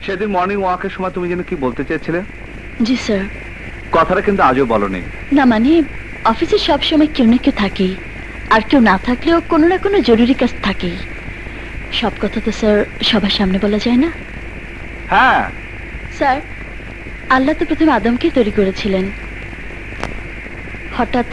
সেদিন মর্নিং ওয়াকের সময় তুমি যেন কি বলতে চেয়েছিলে? জি স্যার। কথাটা কিন্তু আজও বলনি। না মানে অফিসে সবসময় কেউ না কেউ থাকেই, আর কেউ না থাকলেও কোনো না কোনো জরুরি কাজ থাকেই। সব কথা তো স্যার সবার সামনে বলা যায় না। হ্যাঁ স্যার, আল্লাহ তো প্রথমে আদমকে তৈরি করেছিলেন, হঠাৎ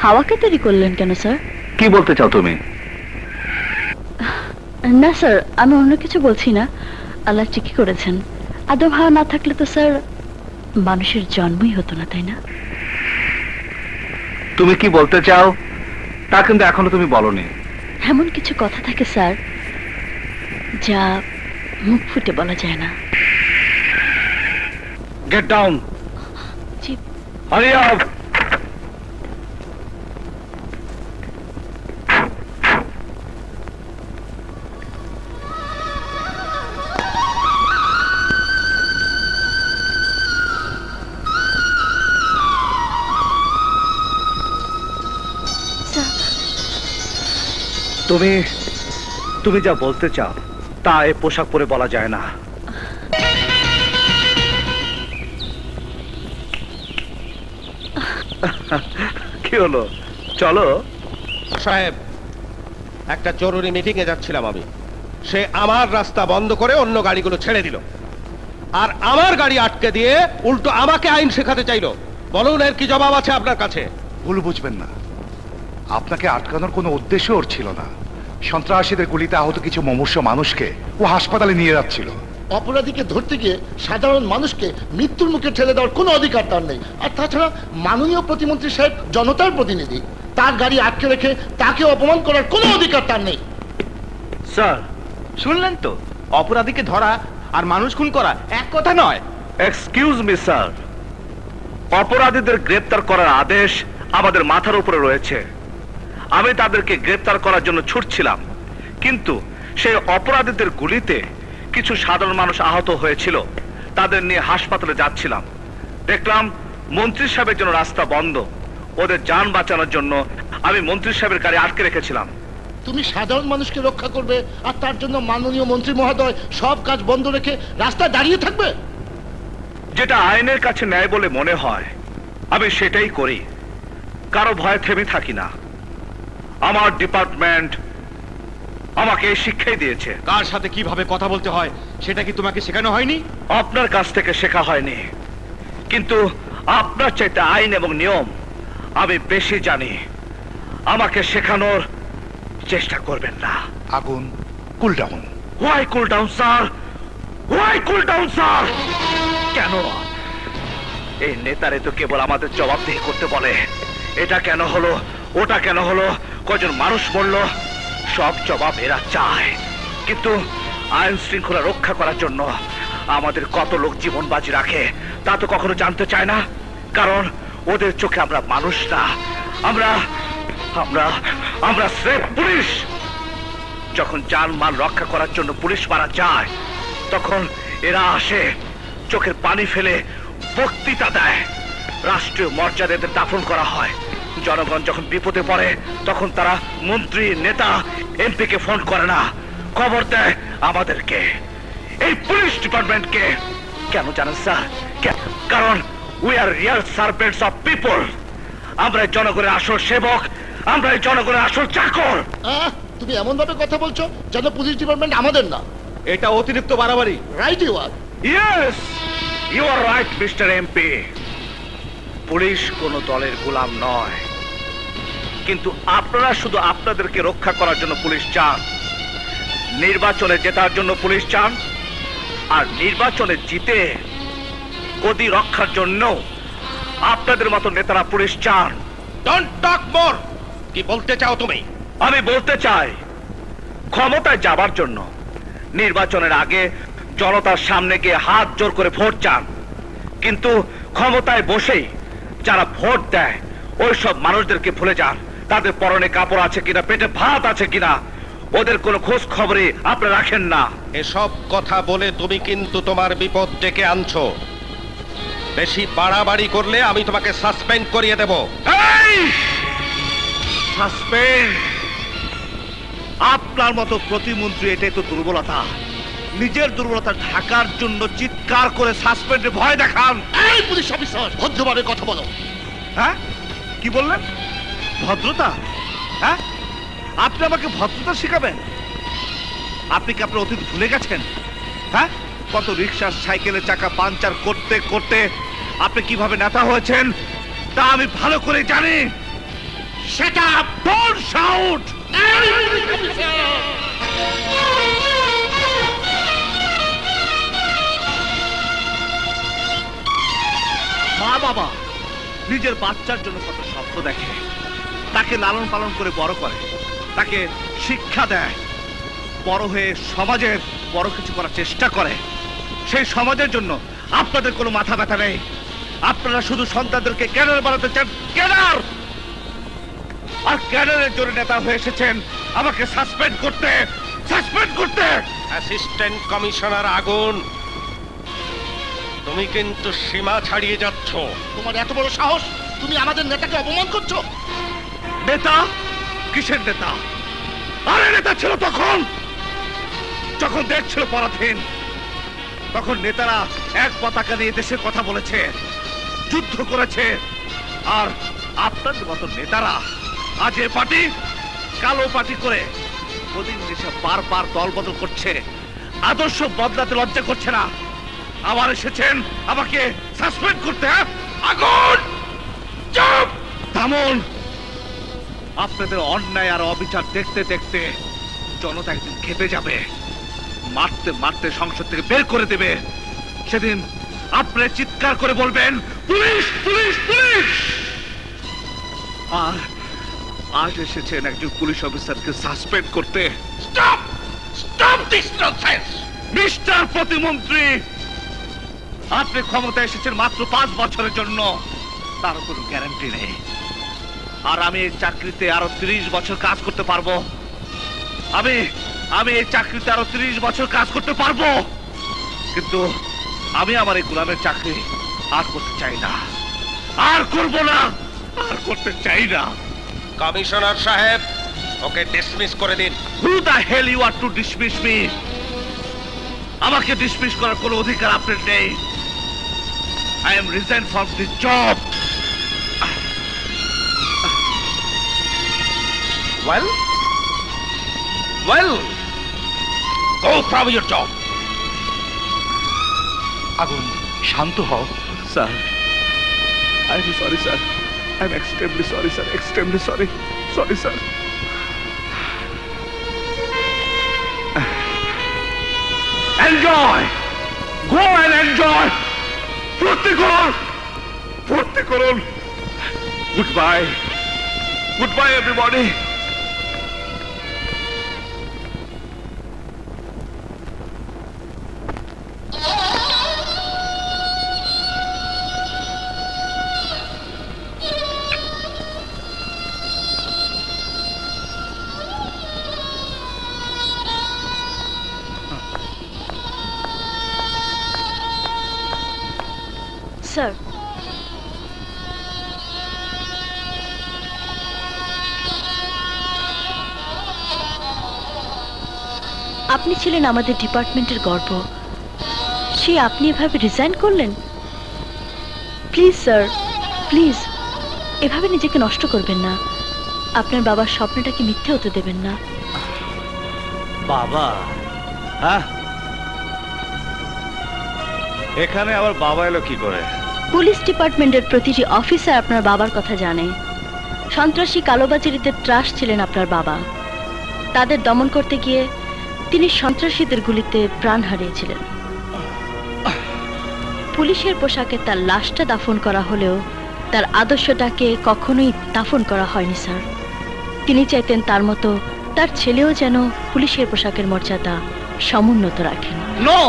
হাওয়াকে তৈরি করলেন কেন স্যার? কি বলতে চাও তুমি? না স্যার, আমি অন্য কিছু বলছি না। আল্লাহ ঠিকই করেছেন। আদম হাওয়া না থাকলে তো স্যার মানুষের জন্মই হতো না, তাই না? তুমি কি বলতে চাও তা কিন্তু এখনো তুমি বলনি। এমন কিছু কথা থাকে স্যার যা মুখ ফুটে বলা যায় না। Get down. জি। Hurry up. তুমি যা বলতে চাও তা এ পোশাক পরে বলা যায় না। কি হলো? চলো সাহেব, একটা জরুরি মিটিং এ যাচ্ছিলাম আমি। সে আমার রাস্তা বন্ধ করে অন্য গাড়িগুলো ছেড়ে দিল, আর আমার গাড়ি আটকে দিয়ে উল্টো আমাকে আইন শেখাতে চাইলো। বলুন, এর কি জবাব আছে আপনার কাছে? ভুল বুঝবেন না, আপনাকে আটকানোর কোনো উদ্দেশ্য ওর ছিল না। সন্ত্রাসীদের গুলিতে আহত কিছু মুমূর্ষ মানুষকে ও হাসপাতালে নিয়ে যাচ্ছিল। অপরাধীকে ধরতে গিয়ে সাধারণ মানুষকে মৃত্যুর মুখে ঠেলে দেওয়ার কোনো অধিকার তার নেই। আর তাছাড়া মাননীয় প্রতিমন্ত্রী সাহেব জনতার প্রতিনিধি, তার গাড়ি আটকে রেখে তাকে অপমান করার কোনো অধিকার তার নেই। স্যার, শুনলেন তো? অপরাধীকে ধরা আর মানুষ খুন করা এক কথা নয়। এক্সকিউজ মি স্যার, অপরাধীদের গ্রেপ্তার করার আদেশ আমাদের মাথার উপরে রয়েছে। আমি তাদেরকে গ্রেপ্তার করার জন্য ছুটছিলাম, কিন্তু সেই অপরাধীদের গুলিতে কিছু সাধারণ মানুষ আহত হয়েছিল। তাদের নিয়ে হাসপাতালে যাচ্ছিলাম, দেখলাম মন্ত্রী সাহেবের জন্য রাস্তা বন্ধ। ওদের যান বাঁচানোর জন্য আমি মন্ত্রী সাহেবের গাড়ি আটকে রেখেছিলাম। তুমি সাধারণ মানুষকে রক্ষা করবে আর তার জন্য মাননীয় মন্ত্রী মহোদয় সব কাজ বন্ধ রেখে রাস্তায় দাঁড়িয়ে থাকবে? যেটা আইনের কাছে ন্যায় বলে মনে হয় আমি সেটাই করি, কারো ভয়ে থেমে থাকি না। আমার ডিপার্টমেন্ট আমাকে এই শিক্ষাই দিয়েছে। কার সাথে কিভাবে কথা বলতে হয় সেটা কি তোমাকে শেখানো হয়নি? আপনার কাছ থেকে শেখা হয়নি, কিন্তু আপনার চাইতে আইন এবং নিয়ম আমি বেশি জানি। আমাকে শেখানোর চেষ্টা করবেন না। আগুন, cool down. Why cool down sir? Why cool down sir? কেন? এই নেতারে তো কেবল আমাদের জবাবদিহি করতে বলে। এটা কেন হলো, ওটা কেন হলো, কজন মানুষ মরলো, সব জবাব এরা চায়। কিন্তু আইন শৃঙ্খলা রক্ষা করার জন্য আমাদের কত লোক জীবন বাজি রাখে তা তো কখনো জানতে চায় না, কারণ ওদের চোখে আমরা মানুষ না, আমরা আমরা আমরা স্রেফ পুলিশ। যখন জান মাল রক্ষা করার জন্য পুলিশ মারা যায়, তখন এরা আসে, চোখের পানি ফেলে বক্তৃতা দেয়, রাষ্ট্রীয় মর্যাদাদের দাফন করা হয়। জনগণ যখন বিপদে পড়ে তখন তারা মন্ত্রী, নেতা, এমপি কে ফোন করে না, খবর দেয় আমাদেরকে, এই পুলিশ ডিপার্টমেন্টকে। কেন জানেন স্যার? কারণ we are real servants of people. আমরা জনগণের আসল সেবক, আমরা জনগণের আসল চাকর। তুমি এমন ভাবে কথা বলছো যেন পুলিশ ডিপার্টমেন্ট আমাদের না। এটা অতিরিক্ত বাড়াবাড়ি। Right you are. Yes, you are right Mister MP. Police কোনো দলের গোলাম নয়, কিন্তু আপনারা শুধু আপনাদেরকে রক্ষা করার জন্য পুলিশ চান, নির্বাচনে জেতার জন্য পুলিশ চান, আর নির্বাচনে জিতে গদি রক্ষার জন্য আপনাদের মতো নেতারা পুলিশ চান। ডোন্ট টক মোর। কি বলতে চাও তুমি? আমি বলতে চাই, ক্ষমতায় যাবার জন্য নির্বাচনের আগে জনতার সামনে গিয়ে হাত জোর করে ভোট চান, কিন্তু ক্ষমতায় বসেই যারা ভোট দেয় ওই সব মানুষদেরকে ভুলে যান। তাদের পরনে কাপড় আছে কিনা, পেটে ভাত আছে কিনা, ওদের কোনো খোঁজ খবরই আপনি রাখেন না। এসব কথা বলে তুমি কিন্তু তোমার বিপদ ডেকে আনছো। বেশি বাড়াবাড়ি করলে আমি তোমাকে সাসপেন্ড করিয়ে দেব। সাসপেন্ড? আপনার মতো প্রতিমন্ত্রী, এটাই তো দুর্বলতা। নিজের দুর্বলতা ঢাকার জন্য চিৎকার করে সাসপেন্ডে ভয় দেখান। এই পুলিশ অফিসার, ভদ্রভাবে কথা বলো। হ্যাঁ, কি বললেন? ভদ্রতা? হ্যাঁ, আপনি আমাকে ভদ্রতা শিখাবেন? আপনি কি আপনার অতীত ভুলে গেছেন? হ্যাঁ, কত রিক্সা সাইকেলের চাকা পাঞ্চার করতে করতে আপনি কিভাবে নেতা হয়েছেন তা আমি ভালো করে জানি। Shut up! Don't shout! এই পুলিশ অফিসার! মা বাবা নিজের বাচ্চার জন্য কত স্বপ্ন দেখে, তাকে লালন পালন করে বড় করে, তাকে শিক্ষা দেয়, বড় হয়ে সমাজের বড় কিছু করার চেষ্টা করে। সেই সমাজের জন্য আপনাদের কোনো মাথা ব্যথা নেই। আপনারা শুধু সন্তানদেরকে ক্যাডার বানাতে চান, ক্যাডার। আর ক্যাডারের জন্য নেতা হয়ে এসেছেন আমাকে সাসপেন্ড করতে। অ্যাসিস্ট্যান্ট কমিশনার আগুন, তুমি কিন্তু সীমা ছাড়িয়ে যাচ্ছ। তোমার এত বড় সাহস, তুমি আমাদের নেতাকে অপমান করছো। নেতা? কিসের নেতা? আরে নেতা ছিল তখন যখন দেশ ছিল পরাধীন। তখন নেতারা এক পতাকা নিয়ে দেশের কথা বলেছে, যুদ্ধ করেছে। আর আপনাদের মতো নেতারা আজ এ পার্টি কালো পার্টি করে প্রতিদিন দেশে বারবার দল বদল করছে, আদর্শ বদলাতে লজ্জা করছে না। আবার এসেছেন আমাকে সাসপেন্ড করতে। আগুন! চুপ! থামুন! আপনাদের অন্যায় আর অবিচার দেখতে দেখতে জনতা একদিন খেপে যাবে, মারতে মারতে সংসদ থেকে বের করে দেবে। সেদিন আপনারা চিৎকার করে বলবেন, পুলিশ পুলিশ পুলিশ। আর আজ এসেছেন একজন পুলিশ অফিসারকে সাসপেন্ড করতে। Stop! Stop this nonsense! Mister প্রতিমন্ত্রী, আপনি ক্ষমতায় এসেছেন মাত্র 5 বছরের জন্য, তার কোনো গ্যারান্টি নেই। আর আমি এই চাকরিতে আরো 30 বছর কাজ করতে পারবো। আমি এই চাকরিতে আরো 30 বছর কাজ করতে পারবো, কিন্তু আমি আমার এই গোলামের চাকরি আর করতে চাই না, আর করব না, আর করতে চাই না। কমিশনার সাহেব, ওকে ডিসমিস করে দিন। Who the hell you are to dismiss me? আমাকে ডিসমিস করার কোনো অধিকার আপনার নেই। I am resigned from this job. Well, go from your job. আগুন, শান্ত হও। Sir, I am sorry, sir. I am extremely sorry, sir. Extremely sorry. Sorry, sir. Enjoy! Go and enjoy! ফুর্তি করুন! ফুর্তি করুন! Goodbye. Goodbye, everybody. স্যার, আপনি ছিলেন আমাদের ডিপার্টমেন্টের গর্ব, সে আপনি এভাবে রিজাইন করলেন? প্লিজ স্যার, প্লিজ এভাবে নিজেকে নষ্ট করবেন না। আপনার বাবার স্বপ্নটাকে মিথ্যে হতে দেবেন না। বাবা? হ্যাঁ, এখানে আবার বাবা এলো কি করে? পুলিশ ডিপার্টমেন্টের প্রতিটি অফিসার আপনার বাবার কথা জানে। সন্ত্রাসী কালোবাজারিদের ত্রাস ছিলেন আপনার বাবা। তাদের দমন করতে গিয়ে তিনি সন্ত্রাসীদের গুলিতে প্রাণ হারিয়েছিলেন। পুলিশের পোশাকে তার লাশটা দাফন করা হলেও তার আদর্শটাকে কখনোই দাফন করা হয়নি স্যার। তিনি চাইতেন তার মতো তার ছেলেও যেন পুলিশের পোশাকের মর্যাদা সমুন্নত রাখেন। নো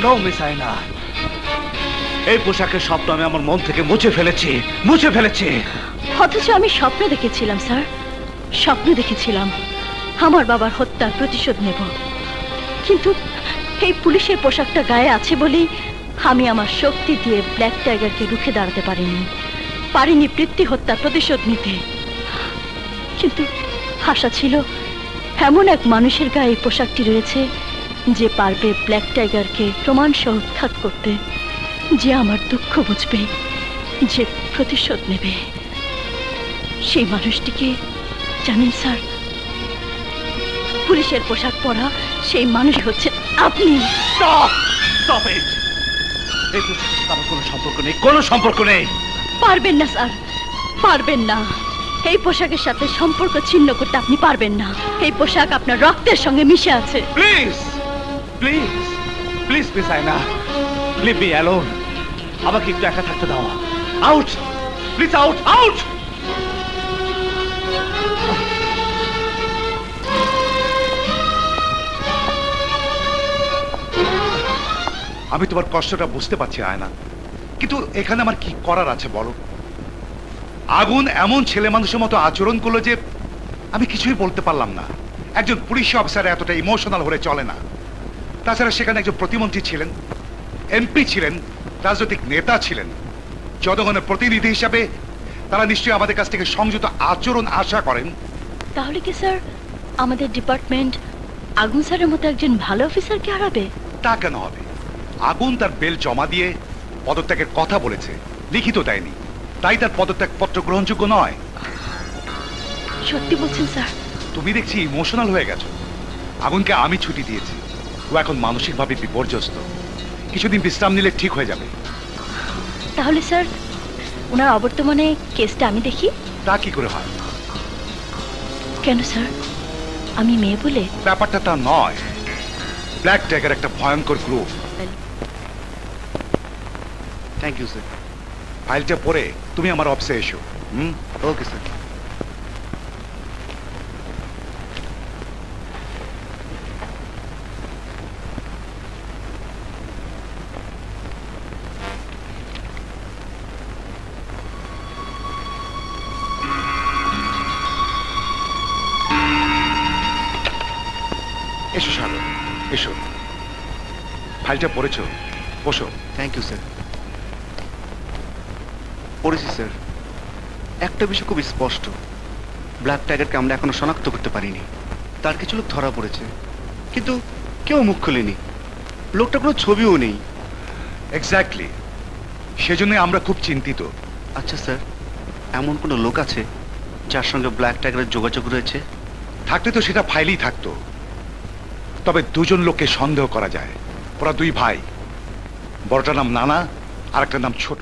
নো মিস আয়না, এই পোশাকের স্বপ্ন আমি আমার মন থেকে মুছে ফেলেছি। অথচ আমি স্বপ্ন দেখেছিলাম স্যার, স্বপ্ন দেখেছিলাম আমার বাবার হত্যার প্রতিশোধ নেব। কিন্তু এই পুলিশের পোশাকটা গায়ে আছে বলেই আমি আমার শক্তি দিয়ে ব্ল্যাক টাইগারকে রুখে দাঁড়াতে পারিনি পৃথ্বী হত্যার প্রতিশোধ নিতে। কিন্তু আশা ছিল এমন এক মানুষের গায়ে এই পোশাকটি রয়েছে যে পারবে ব্ল্যাক টাইগারকে প্রমাণ সহ উৎখাত করতে, যে আমার দুঃখ বুঝবে, যে প্রতিশোধ নেবে, সেই মানুষটিকে জানেন স্যার, পুলিশের পোশাক পরা সেই মানুষ হচ্ছে আপনি। Stop! Stop it! এই পোশাকের সাথে আমার কোনো সম্পর্ক নেই, কোনো সম্পর্ক নেই। পারবেন না স্যার, পারবেন না। এই পোশাকের সাথে সম্পর্ক ছিন্ন করতে আপনি পারবেন না। এই পোশাক আপনার রক্তের সঙ্গে মিশে আছে। প্লিজ প্লিজ প্লিজ প্লিজ আয়না, লিভ মি অ্যালোন। আমাকে একটু একা থাকতে দাও। Out please, out out. আমি তোমার কষ্টটা বুঝতে পারছি আয়না, কিন্তু এখানে আমার কি করার আছে বলো? আগুন এমন ছেলে মানুষের মতো আচরণ করলো যে আমি কিছুই বলতে পারলাম না। একজন পুলিশ অফিসার এতটা ইমোশনাল হলে চলে না। তাছাড়া সেখানে একজন প্রতিমন্ত্রী ছিলেন, এমপি ছিলেন, রাজনৈতিক নেতা ছিলেন, জনগণের প্রতিনিধি হিসাবে তারা নিশ্চয়ই আমাদের কাছ থেকে সংযত আচরণ আশা করেন। তাহলে কি স্যার আমাদের ডিপার্টমেন্ট আগুন স্যারের মতো একজন ভালো অফিসারকে হারাবে? তা কেন হবে? আগুন তার বেল জমা দিয়ে পদত্যাগের কথা বলেছে, লিখিত দেয়নি, তাই তার পদত্যাগ পত্র গ্রহণযোগ্য নয়। সত্যি বলছেন স্যার? তুমি দেখছি ইমোশনাল হয়ে গেছো। আগুনকে আমি ছুটি দিয়েছি, ও এখন মানসিকভাবে বিপর্যস্ত। কিছুদিন বিশ্রাম নিলে ঠিক হয়ে যাবে। তাহলে স্যার ওনার অবর্তমানে কেসটা আমি দেখি? তা কি করে হয়? কেন স্যার, আমি মেয়ে বলে? ব্যাপারটা তা নয়। ব্ল্যাক টাইগার একটা ভয়ঙ্কর গ্রুপ। Thank you sir. ফাইলটা পড়ে তুমি আমার অফিসে এসো। Okay sir. এসো শারদ, এসো। ফাইলটা পড়েছো? বসো। Thank you sir. পড়েছি স্যার। একটা বিষয় খুব স্পষ্ট, ব্ল্যাক টাইগারকে আমরা এখনো শনাক্ত করতে পারিনি। তার কিছু লোক ধরা পড়েছে, কিন্তু কেউ মুখ খুলেনি। লোকটা কোনো ছবিও নেই। এক্স্যাক্টলি, সেজন্য আমরা খুব চিন্তিত। আচ্ছা স্যার, এমন কোনো লোক আছে যার সঙ্গে ব্ল্যাক টাইগারের যোগাযোগ রয়েছে? থাকলে তো সেটা ফাইলেই থাকতো। তবে দুজন লোককে সন্দেহ করা যায়। ওরা দুই ভাই, বড়টার নাম নানা আর একটা নাম ছোট।